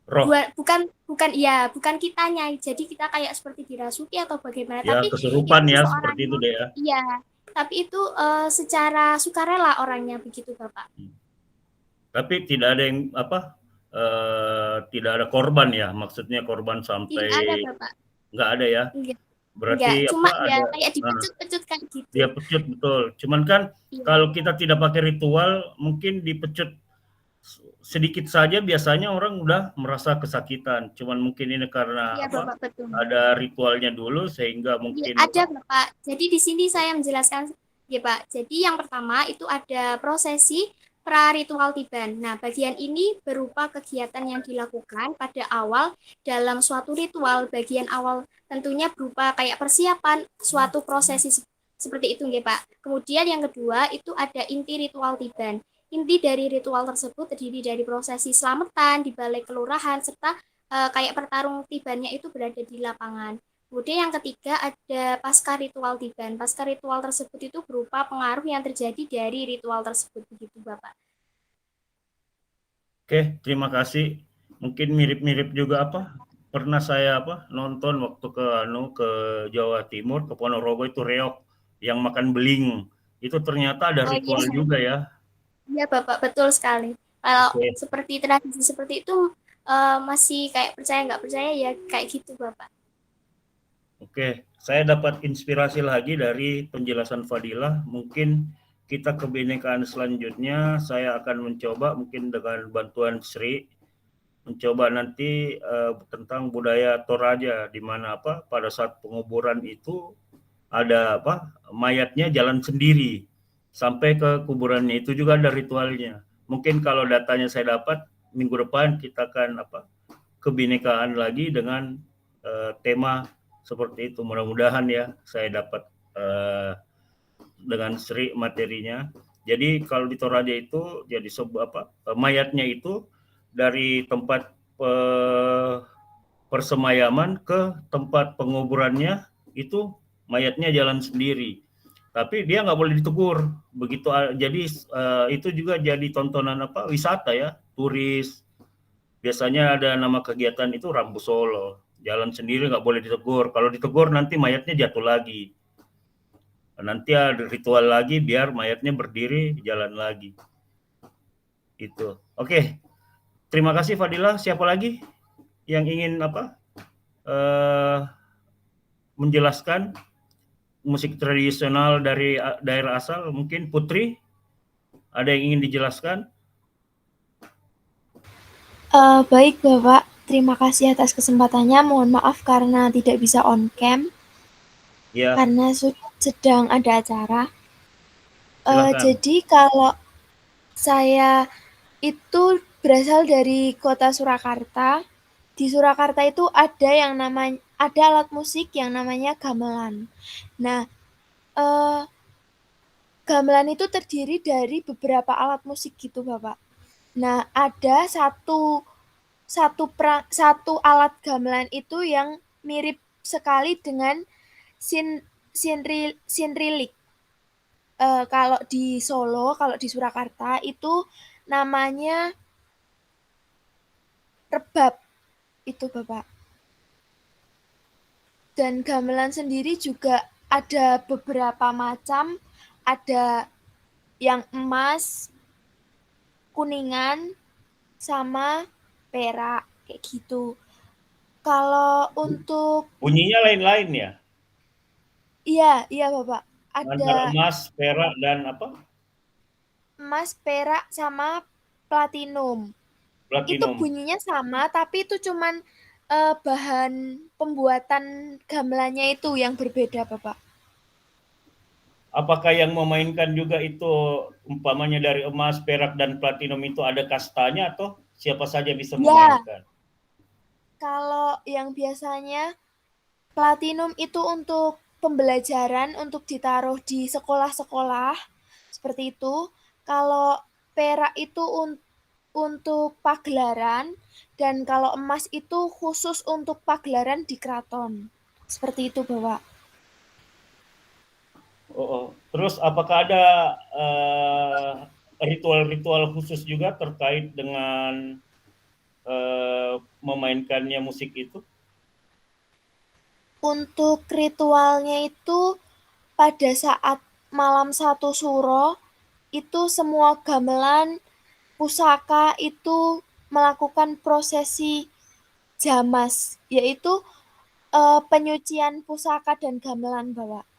roh. Bukan kitanya, jadi kita kayak seperti dirasuki atau bagaimana, ya, tapi kesurupan ya seperti itu deh ya. Iya, tapi itu secara sukarela orangnya begitu Bapak. Tapi tidak ada yang tidak ada korban ya, maksudnya korban sampai. Tidak ada Bapak. Nggak ada ya. Berarti cuma ya kayak dipecut kayak gitu. Dia pecut betul. Cuman kan kalau kita tidak pakai ritual, mungkin dipecut sedikit saja biasanya orang udah merasa kesakitan. Cuman mungkin ini karena Bapak, ada ritualnya dulu sehingga mungkin. Ada Bapak. Jadi di sini saya menjelaskan ya Pak. Jadi yang pertama itu ada prosesi pra-ritual tiban. Nah, bagian ini berupa kegiatan yang dilakukan pada awal dalam suatu ritual. Bagian awal tentunya berupa kayak persiapan suatu prosesi seperti itu ya Pak. Kemudian yang kedua itu ada inti ritual tiban. Inti dari ritual tersebut terdiri dari prosesi selamatan di balai kelurahan serta kayak pertarung tibannya itu berada di lapangan. Kemudian yang ketiga ada pasca ritual tiban. Pasca ritual tersebut itu berupa pengaruh yang terjadi dari ritual tersebut begitu Bapak. Oke, terima kasih. Mungkin mirip-mirip juga pernah saya nonton waktu ke Jawa Timur, ke Ponorogo itu reok yang makan beling. Itu ternyata ada ritual juga ya. Iya Bapak, betul sekali. Kalau seperti tradisi seperti itu masih kayak percaya nggak percaya ya kayak gitu Bapak. Oke, saya dapat inspirasi lagi dari penjelasan Fadilah. Mungkin kita kebinekaan selanjutnya saya akan mencoba mungkin dengan bantuan Sri mencoba nanti tentang budaya Toraja, di mana pada saat penguburan itu ada mayatnya jalan sendiri sampai ke kuburannya, itu juga ada ritualnya. Mungkin kalau datanya saya dapat minggu depan kita akan kebinekaan lagi dengan tema seperti itu. Mudah-mudahan ya saya dapat dengan Sri materinya. Jadi kalau di Toraja itu jadi mayatnya itu dari tempat persemayaman ke tempat penguburannya itu mayatnya jalan sendiri. Tapi dia nggak boleh ditegur begitu. Jadi itu juga jadi tontonan wisata ya, turis. Biasanya ada nama kegiatan itu Rambu Solo. Jalan sendiri nggak boleh ditegur. Kalau ditegur nanti mayatnya jatuh lagi. Nanti ada ritual lagi biar mayatnya berdiri jalan lagi. Itu. Oke. Terima kasih Fadila. Siapa lagi yang ingin menjelaskan musik tradisional dari daerah asal? Mungkin Putri, ada yang ingin dijelaskan? Baik Bapak, terima kasih atas kesempatannya. Mohon maaf karena tidak bisa on cam. Ya. Karena sedang ada acara. Jadi kalau saya itu berasal dari kota Surakarta. Di Surakarta itu ada alat musik yang namanya gamelan. Nah, gamelan itu terdiri dari beberapa alat musik gitu, Bapak. Nah, ada satu alat gamelan itu yang mirip sekali dengan sinrilik. Kalau di Solo, kalau di Surakarta itu namanya rebab. Itu Bapak. Dan gamelan sendiri juga ada beberapa macam, ada yang emas, kuningan, sama perak, kayak gitu. Kalau untuk bunyinya lain-lain ya? Iya Bapak. Ada emas, perak, dan apa? Emas, perak, sama platinum. Itu bunyinya sama, tapi itu cuman bahan pembuatan gamelannya itu yang berbeda, Bapak. Apakah yang memainkan juga itu umpamanya dari emas, perak, dan platinum itu ada kastanya atau siapa saja bisa memainkan? Kalau yang biasanya platinum itu untuk pembelajaran, untuk ditaruh di sekolah-sekolah, seperti itu. Kalau perak itu untuk pagelaran, dan kalau emas itu khusus untuk pagelaran di keraton. Seperti itu, Bapak. Terus apakah ada ritual-ritual khusus juga terkait dengan memainkannya musik itu? Untuk ritualnya itu pada saat malam 1 Suro, itu semua gamelan, pusaka itu melakukan prosesi jamas, yaitu penyucian pusaka dan gamelan, Bapak.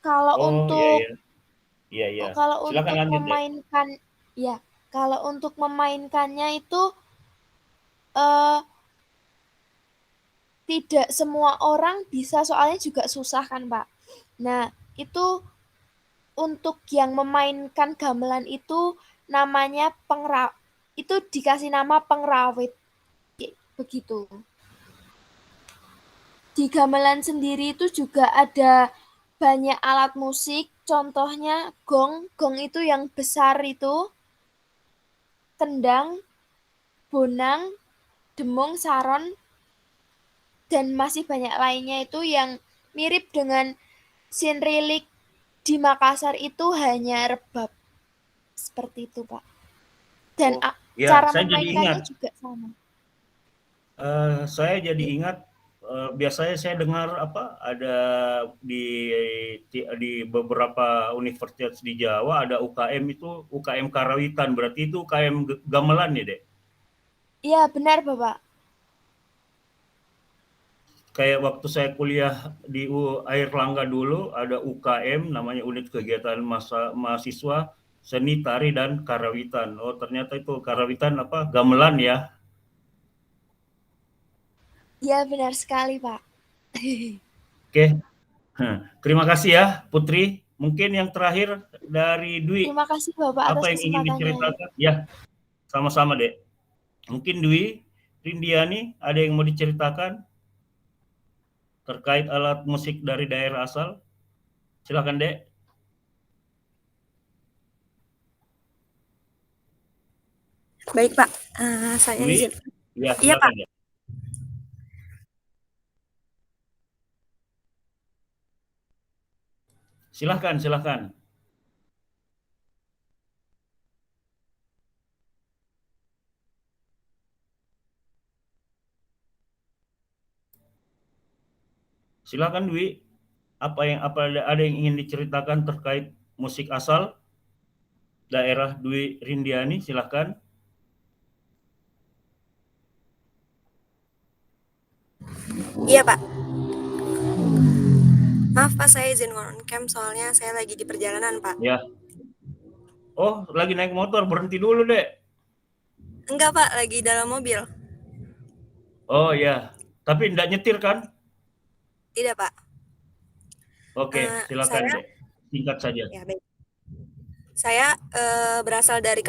Kalau kalau untuk memainkan kalau untuk memainkannya itu tidak semua orang bisa, soalnya juga susah kan, Pak. Nah, itu untuk yang memainkan gamelan itu namanya itu dikasih nama pengrawit, begitu. Di gamelan sendiri itu juga ada banyak alat musik, contohnya gong itu yang besar itu, tendang, bonang, demung, saron, dan masih banyak lainnya itu yang mirip dengan sinrilik. Di Makassar itu hanya rebab. Seperti itu, Pak. Dan cara memainkannya juga sama. Saya jadi ingat, biasanya saya dengar ada di beberapa universitas di Jawa ada UKM itu, UKM Karawitan, berarti itu UKM gamelan ya, Dek? Iya, benar, Bapak. Kayak waktu saya kuliah di Airlangga dulu, ada UKM namanya Unit Kegiatan Mahasiswa Seni, Tari, dan Karawitan. Oh, ternyata itu Karawitan gamelan ya. Ya, benar sekali, Pak. Oke. Terima kasih ya, Putri. Mungkin yang terakhir dari Dwi. Terima kasih Bapak atas Apa yang ingin kesempatannya. diceritakan? Ya, sama-sama, Dek. Mungkin Dwi Rindiani ada yang mau diceritakan terkait alat musik dari daerah asal? Silakan, Dek. Baik, Pak. Saya Dwi? izin. Ya, Iya, Pak. silakan, Dek. Silakan. Silakan, Dwi. Apa ada yang ingin diceritakan terkait musik asal daerah Dwi Rindiani? Silakan. Iya, Pak. Maaf, Pak, saya izin on cam soalnya saya lagi di perjalanan, Pak. Ya. Oh, lagi naik motor, berhenti dulu, Dek. Enggak, Pak, lagi dalam mobil. Oh ya, tapi tidak nyetir kan? Tidak, Pak. Oke, silakan, Dek. Singkat saja. Ya, baik. Saya berasal dari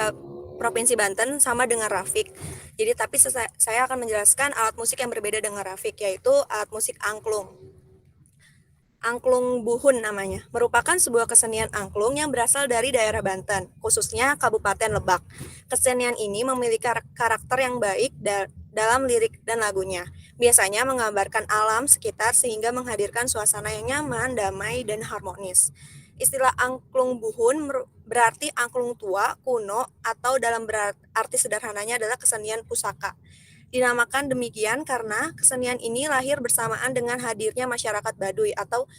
Provinsi Banten sama dengan Rafiq. Jadi tapi saya akan menjelaskan alat musik yang berbeda dengan Rafiq, yaitu alat musik angklung. Angklung Buhun namanya, merupakan sebuah kesenian angklung yang berasal dari daerah Banten, khususnya Kabupaten Lebak. Kesenian ini memiliki karakter yang baik dalam lirik dan lagunya. Biasanya menggambarkan alam sekitar sehingga menghadirkan suasana yang nyaman, damai, dan harmonis. Istilah angklung buhun berarti angklung tua, kuno, atau dalam arti sederhananya adalah kesenian pusaka. Dinamakan demikian karena kesenian ini lahir bersamaan dengan hadirnya masyarakat Baduy atau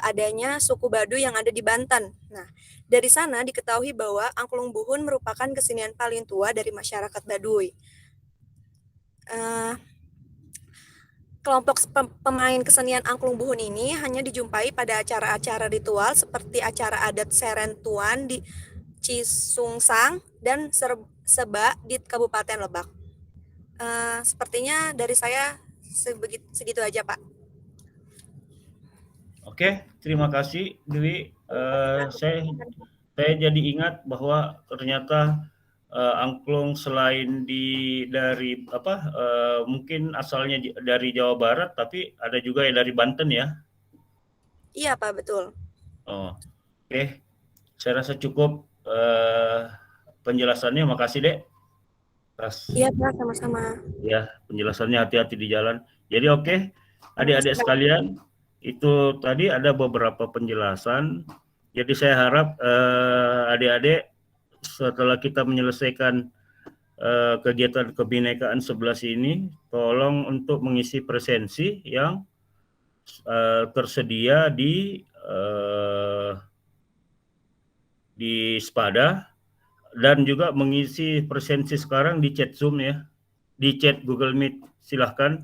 adanya suku Baduy yang ada di Banten. Nah, dari sana diketahui bahwa angklung buhun merupakan kesenian paling tua dari masyarakat Baduy. Kelompok pemain kesenian angklung buhun ini hanya dijumpai pada acara-acara ritual seperti acara adat Serentuan di Cisungsang dan Seba di Kabupaten Lebak. Sepertinya dari saya segitu aja, Pak. Oke, terima kasih, Dwi. Saya jadi ingat bahwa ternyata angklung selain dari mungkin asalnya dari Jawa Barat, tapi ada juga yang dari Banten ya? Iya, Pak, betul. Oh, oke. Saya rasa cukup penjelasannya. Makasih, Dek. Iya, Pak, sama-sama. Ya, penjelasannya, hati-hati di jalan. Jadi oke, adik-adik sekalian, itu tadi ada beberapa penjelasan. Jadi saya harap adik-adik setelah kita menyelesaikan kegiatan kebinekaan 11 ini, tolong untuk mengisi presensi yang tersedia di Spada, dan juga mengisi presensi sekarang di chat Zoom ya, di chat Google Meet. Silahkan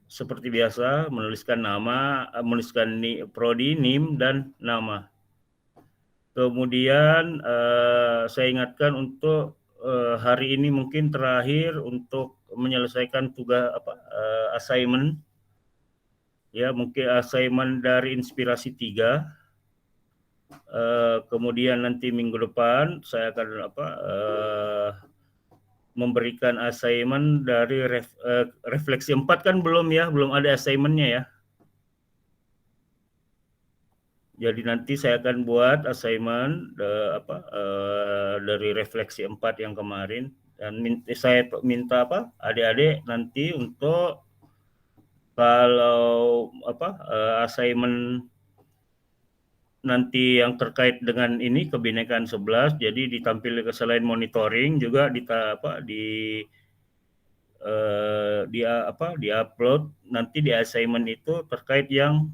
seperti biasa menuliskan nama, menuliskan prodi, NIM, dan nama. Kemudian saya ingatkan untuk hari ini mungkin terakhir untuk menyelesaikan tugas assignment ya, mungkin assignment dari Inspirasi 3. Kemudian nanti minggu depan saya akan memberikan assignment dari refleksi 4 kan belum ada assignment-nya ya. Jadi nanti saya akan buat assignment dari refleksi 4 yang kemarin, dan saya minta adik-adik nanti untuk kalau assignment nanti yang terkait dengan ini kebinekaan 11, jadi ditampilkan selain monitoring juga di-upload nanti di assignment itu terkait yang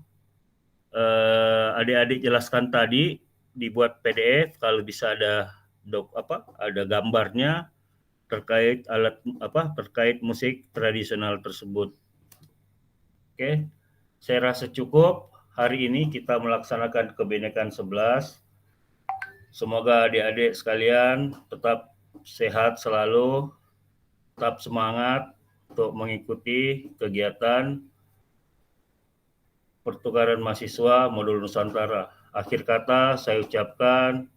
adik-adik jelaskan tadi, dibuat PDF, kalau bisa ada ada gambarnya terkait terkait musik tradisional tersebut. Oke, saya rasa cukup. Hari ini kita melaksanakan kebinekaan 11. Semoga adik-adik sekalian tetap sehat selalu, tetap semangat, untuk mengikuti kegiatan pertukaran mahasiswa modul Nusantara. Akhir kata saya ucapkan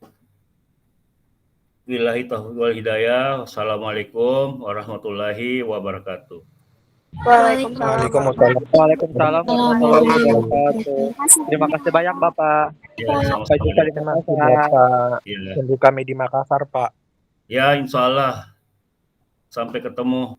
billahi taufiq wal hidayah. Wassalamualaikum warahmatullahi wabarakatuh. Waalaikumsalam warahmatullahi wabarakatuh. Terima kasih banyak Bapak. Ya, Terima kasih Bapak. Ya. Tunggu kami di Makassar, Pak. Ya, insya Allah. Sampai ketemu.